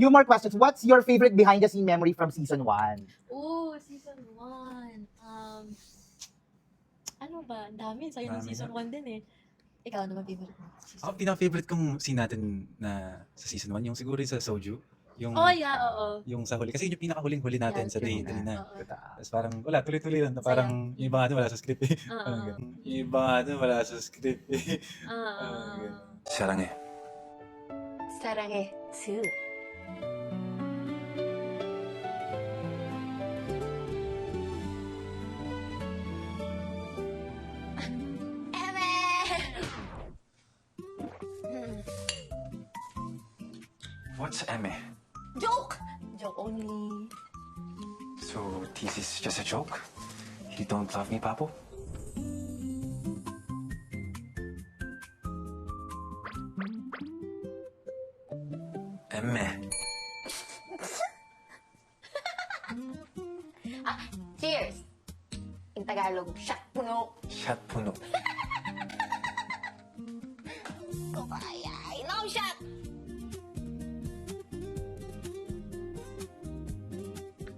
few more questions. What's your favorite behind-the-scene memory from season 1? Oh, season 1. Ano ba? Ang dami. Sa'yo ng Dami season nga. 1 din eh. Ikaw, ano ba favorite mo? Ako, pinaka-favorite kong scene natin na sa season 1, yung siguro yung sa Soju. Yung, Oh, yeah, oo. yung sa huli. Kasi yun yung pinaka-huling-huli natin Yeah, sa true. day 3 na. Oo. Tapos parang, wala, tuloy-tuloy lang. Na parang, yung iba nga doon wala sa script eh. Oo. Parang ganun. Yung iba nga doon wala sa script eh. Oo. 사랑해. 사랑해 2. What's Eme? Joke! Joke only. So this is just a joke? You don't love me, Papo? Eme. Cheers! In Tagalog, shot puno. Shot puno. Kaya, no shot!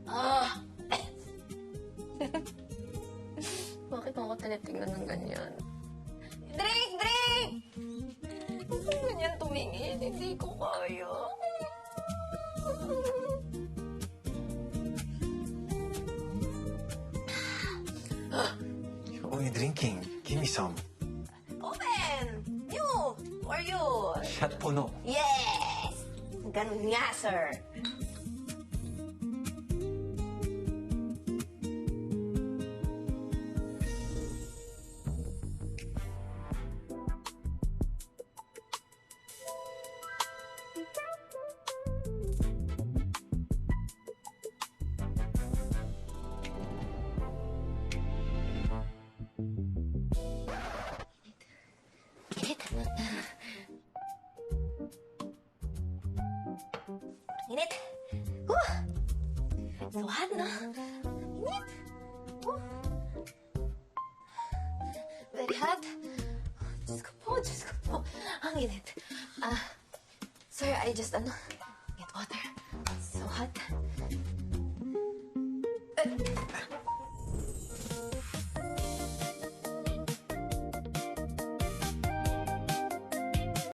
Ah! Bakit ako tinitingnan ng ganyan? Drink! Drink! Huwag kang ganyan tumingin. Hindi ko kaya. You're only drinking. Give me some. Open! You! Who are you? Shot puno. Yes! Ganun nga, sir. Init. Init. So hot, no? Init. Very hot. Diyos ko po, Diyos ko po. Ang init. Sir, I just,